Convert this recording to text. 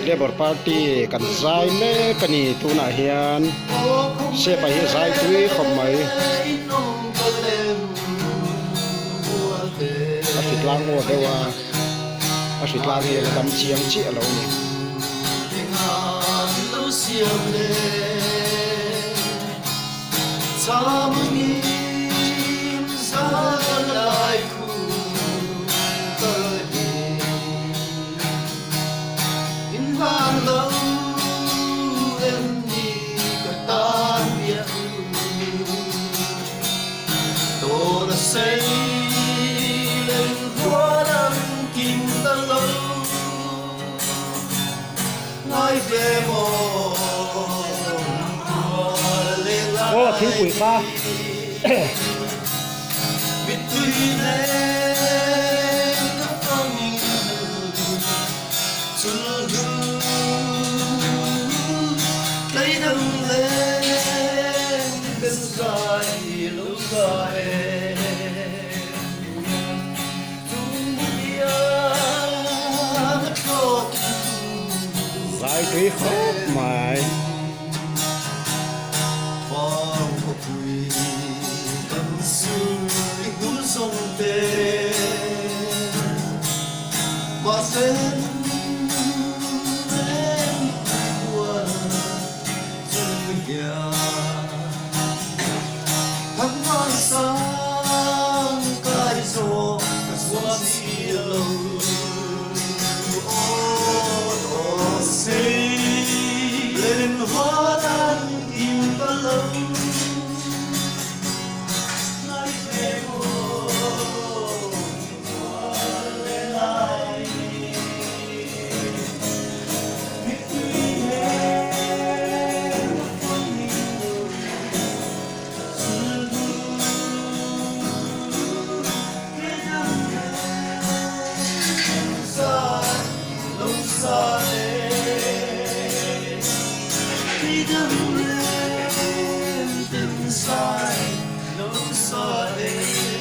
Labour Party kan zai me kani tuna hian se pa hi zai tui khom mai a fitlang mo dewa a fitlang hi dam chiang chi alo ni say lên hoa đăng kim ta lâu nói về một ô thiếu quỷ ba biết tuy lên các con xuân lấy đâm lên bên dài lâu dài zai tui khop mai phong quỳ tâm sư hú sông tê mà sen lên qua chân nhà thắm hoa sáng cài gió hoa xì lâu lên hoa đăng im ta lâu nói về một lên lại biết tuy hết không xa lâu xa đừng lên từng sai lâu xa đây